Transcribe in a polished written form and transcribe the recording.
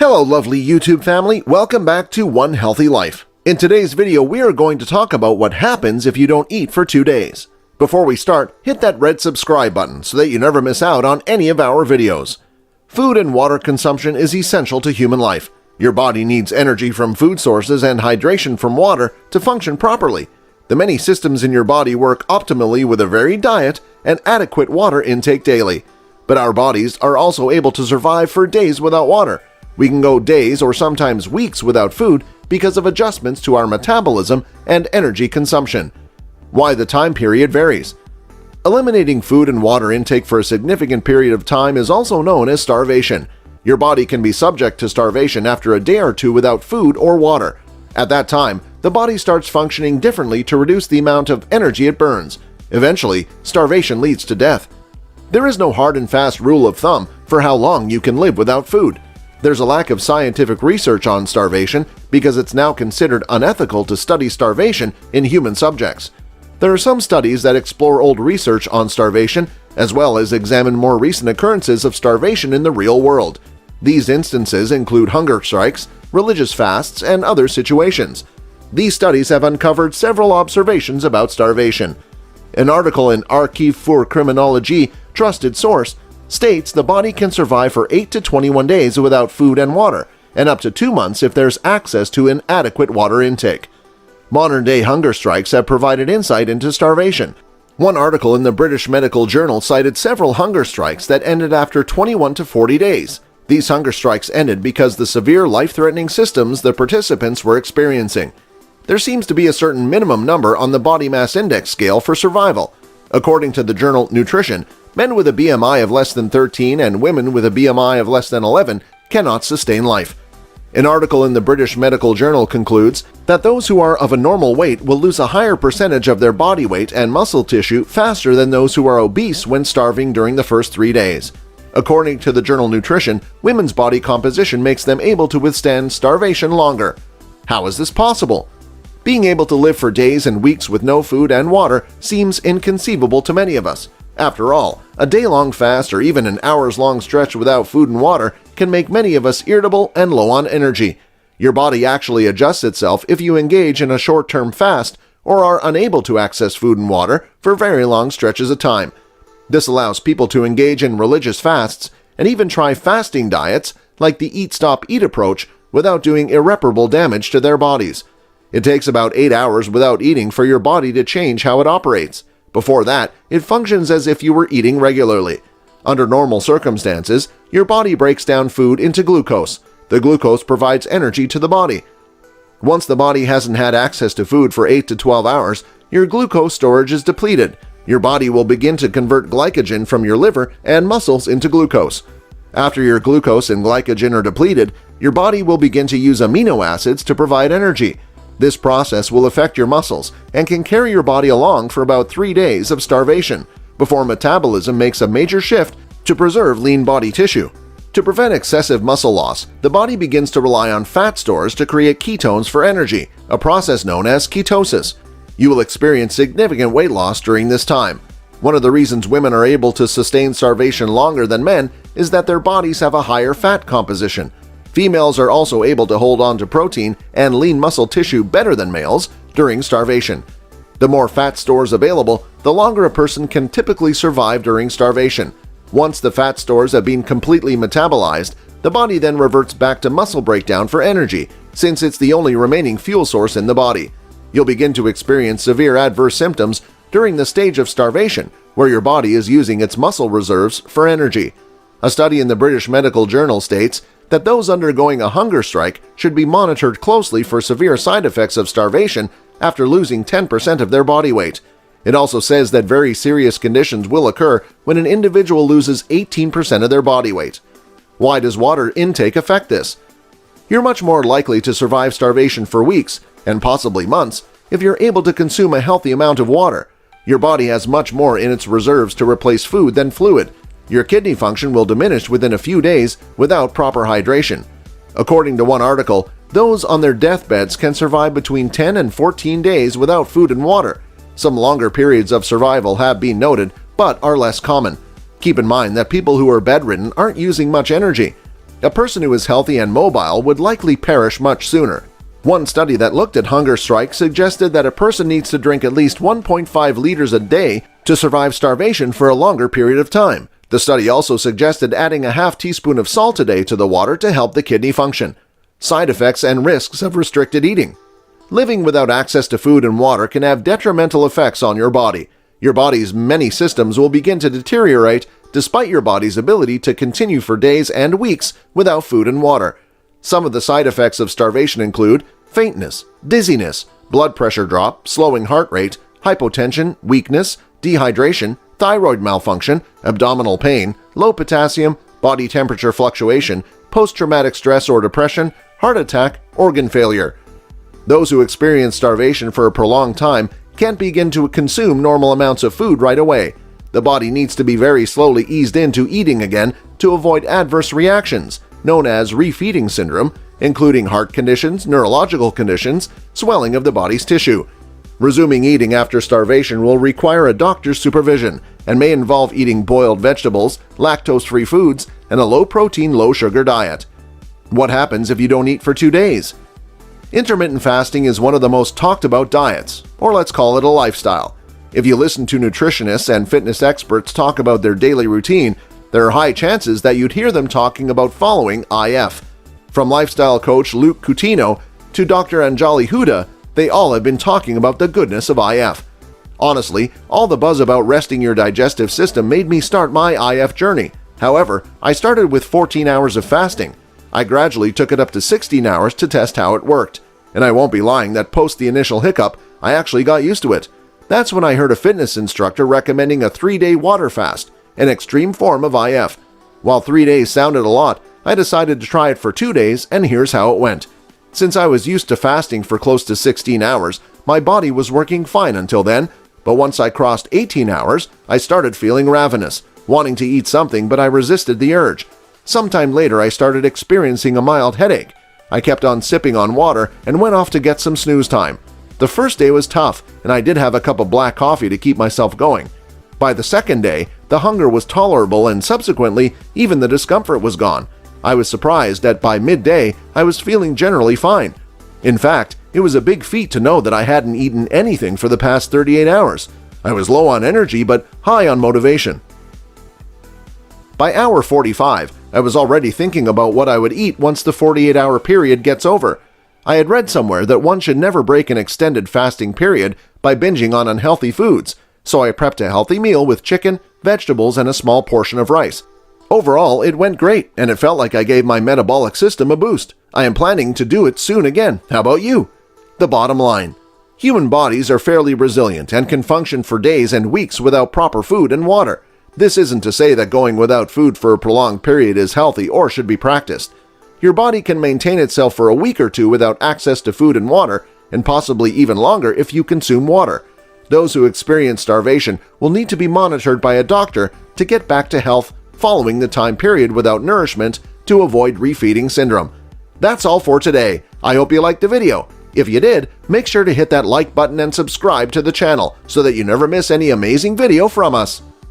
Hello lovely YouTube family, welcome back to One Healthy Life. In today's video we are going to talk about what happens if you don't eat for 2 days. Before we start, hit that red subscribe button so that you never miss out on any of our videos. Food and water consumption is essential to human life. Your body needs energy from food sources and hydration from water to function properly. The many systems in your body work optimally with a varied diet and adequate water intake daily. But our bodies are also able to survive for days without water. We can go days or sometimes weeks without food because of adjustments to our metabolism and energy consumption. Why the time period varies. Eliminating food and water intake for a significant period of time is also known as starvation. Your body can be subject to starvation after a day or two without food or water. At that time, the body starts functioning differently to reduce the amount of energy it burns. Eventually, starvation leads to death. There is no hard and fast rule of thumb for how long you can live without food. There's a lack of scientific research on starvation because it's now considered unethical to study starvation in human subjects. There are some studies that explore old research on starvation as well as examine more recent occurrences of starvation in the real world. These instances include hunger strikes, religious fasts, and other situations. These studies have uncovered several observations about starvation. An article in Archive pour Criminologie, trusted source, states the body can survive for 8 to 21 days without food and water, and up to 2 months if there's access to an adequate water intake. Modern-day hunger strikes have provided insight into starvation. One article in the British Medical Journal cited several hunger strikes that ended after 21 to 40 days. These hunger strikes ended because the severe life-threatening symptoms the participants were experiencing. There seems to be a certain minimum number on the body mass index scale for survival. According to the journal Nutrition, men with a BMI of less than 13 and women with a BMI of less than 11 cannot sustain life. An article in the British Medical Journal concludes that those who are of a normal weight will lose a higher percentage of their body weight and muscle tissue faster than those who are obese when starving during the first 3 days. According to the journal Nutrition, women's body composition makes them able to withstand starvation longer. How is this possible? Being able to live for days and weeks with no food and water seems inconceivable to many of us. After all, a day-long fast or even an hours-long stretch without food and water can make many of us irritable and low on energy. Your body actually adjusts itself if you engage in a short-term fast or are unable to access food and water for very long stretches of time. This allows people to engage in religious fasts and even try fasting diets like the eat-stop-eat approach without doing irreparable damage to their bodies. It takes about 8 hours without eating for your body to change how it operates. Before that, it functions as if you were eating regularly. Under normal circumstances, your body breaks down food into glucose. The glucose provides energy to the body. Once the body hasn't had access to food for 8 to 12 hours, your glucose storage is depleted. Your body will begin to convert glycogen from your liver and muscles into glucose. After your glucose and glycogen are depleted, your body will begin to use amino acids to provide energy. This process will affect your muscles and can carry your body along for about 3 days of starvation before metabolism makes a major shift to preserve lean body tissue. To prevent excessive muscle loss, the body begins to rely on fat stores to create ketones for energy, a process known as ketosis. You will experience significant weight loss during this time. One of the reasons women are able to sustain starvation longer than men is that their bodies have a higher fat composition. Females are also able to hold on to protein and lean muscle tissue better than males during starvation. The more fat stores available, the longer a person can typically survive during starvation. Once the fat stores have been completely metabolized, the body then reverts back to muscle breakdown for energy, since it's the only remaining fuel source in the body. You'll begin to experience severe adverse symptoms during the stage of starvation, where your body is using its muscle reserves for energy. A study in the British Medical Journal states that those undergoing a hunger strike should be monitored closely for severe side effects of starvation after losing 10% of their body weight. It also says that very serious conditions will occur when an individual loses 18% of their body weight. Why does water intake affect this? You're much more likely to survive starvation for weeks, and possibly months, if you're able to consume a healthy amount of water. Your body has much more in its reserves to replace food than fluid. Your kidney function will diminish within a few days without proper hydration. According to one article, those on their deathbeds can survive between 10 and 14 days without food and water. Some longer periods of survival have been noted, but are less common. Keep in mind that people who are bedridden aren't using much energy. A person who is healthy and mobile would likely perish much sooner. One study that looked at hunger strike suggested that a person needs to drink at least 1.5 liters a day to survive starvation for a longer period of time. The study also suggested adding a half teaspoon of salt a day to the water to help the kidney function. Side effects and risks of restricted eating. Living without access to food and water can have detrimental effects on your body. Your body's many systems will begin to deteriorate despite your body's ability to continue for days and weeks without food and water. Some of the side effects of starvation include faintness, dizziness, blood pressure drop, slowing heart rate, hypotension, weakness, dehydration, thyroid malfunction, abdominal pain, low potassium, body temperature fluctuation, post-traumatic stress or depression, heart attack, organ failure. Those who experience starvation for a prolonged time can't begin to consume normal amounts of food right away. The body needs to be very slowly eased into eating again to avoid adverse reactions, known as refeeding syndrome, including heart conditions, neurological conditions, swelling of the body's tissue. Resuming eating after starvation will require a doctor's supervision and may involve eating boiled vegetables, lactose-free foods, and a low-protein, low-sugar diet. What happens if you don't eat for 2 days? Intermittent fasting is one of the most talked about diets, or let's call it a lifestyle. If you listen to nutritionists and fitness experts talk about their daily routine, there are high chances that you'd hear them talking about following IF. From lifestyle coach Luke Coutinho to Dr. Anjali Huda, they all have been talking about the goodness of IF. Honestly, all the buzz about resting your digestive system made me start my IF journey. However, I started with 14 hours of fasting. I gradually took it up to 16 hours to test how it worked. And I won't be lying that post the initial hiccup, I actually got used to it. That's when I heard a fitness instructor recommending a 3-day water fast, an extreme form of IF. While 3 days sounded a lot, I decided to try it for 2 days, and here's how it went. Since I was used to fasting for close to 16 hours, my body was working fine until then, but once I crossed 18 hours, I started feeling ravenous, wanting to eat something, but I resisted the urge. Sometime later, I started experiencing a mild headache. I kept on sipping on water and went off to get some snooze time. The first day was tough, and I did have a cup of black coffee to keep myself going. By the second day, the hunger was tolerable and subsequently, even the discomfort was gone. I was surprised that by midday, I was feeling generally fine. In fact, it was a big feat to know that I hadn't eaten anything for the past 38 hours. I was low on energy but high on motivation. By hour 45, I was already thinking about what I would eat once the 48-hour period gets over. I had read somewhere that one should never break an extended fasting period by binging on unhealthy foods, so I prepped a healthy meal with chicken, vegetables, and a small portion of rice. Overall, it went great, and it felt like I gave my metabolic system a boost. I am planning to do it soon again. How about you? The bottom line: human bodies are fairly resilient and can function for days and weeks without proper food and water. This isn't to say that going without food for a prolonged period is healthy or should be practiced. Your body can maintain itself for a week or two without access to food and water, and possibly even longer if you consume water. Those who experience starvation will need to be monitored by a doctor to get back to health following the time period without nourishment to avoid refeeding syndrome. That's all for today. I hope you liked the video. If you did, make sure to hit that like button and subscribe to the channel so that you never miss any amazing video from us.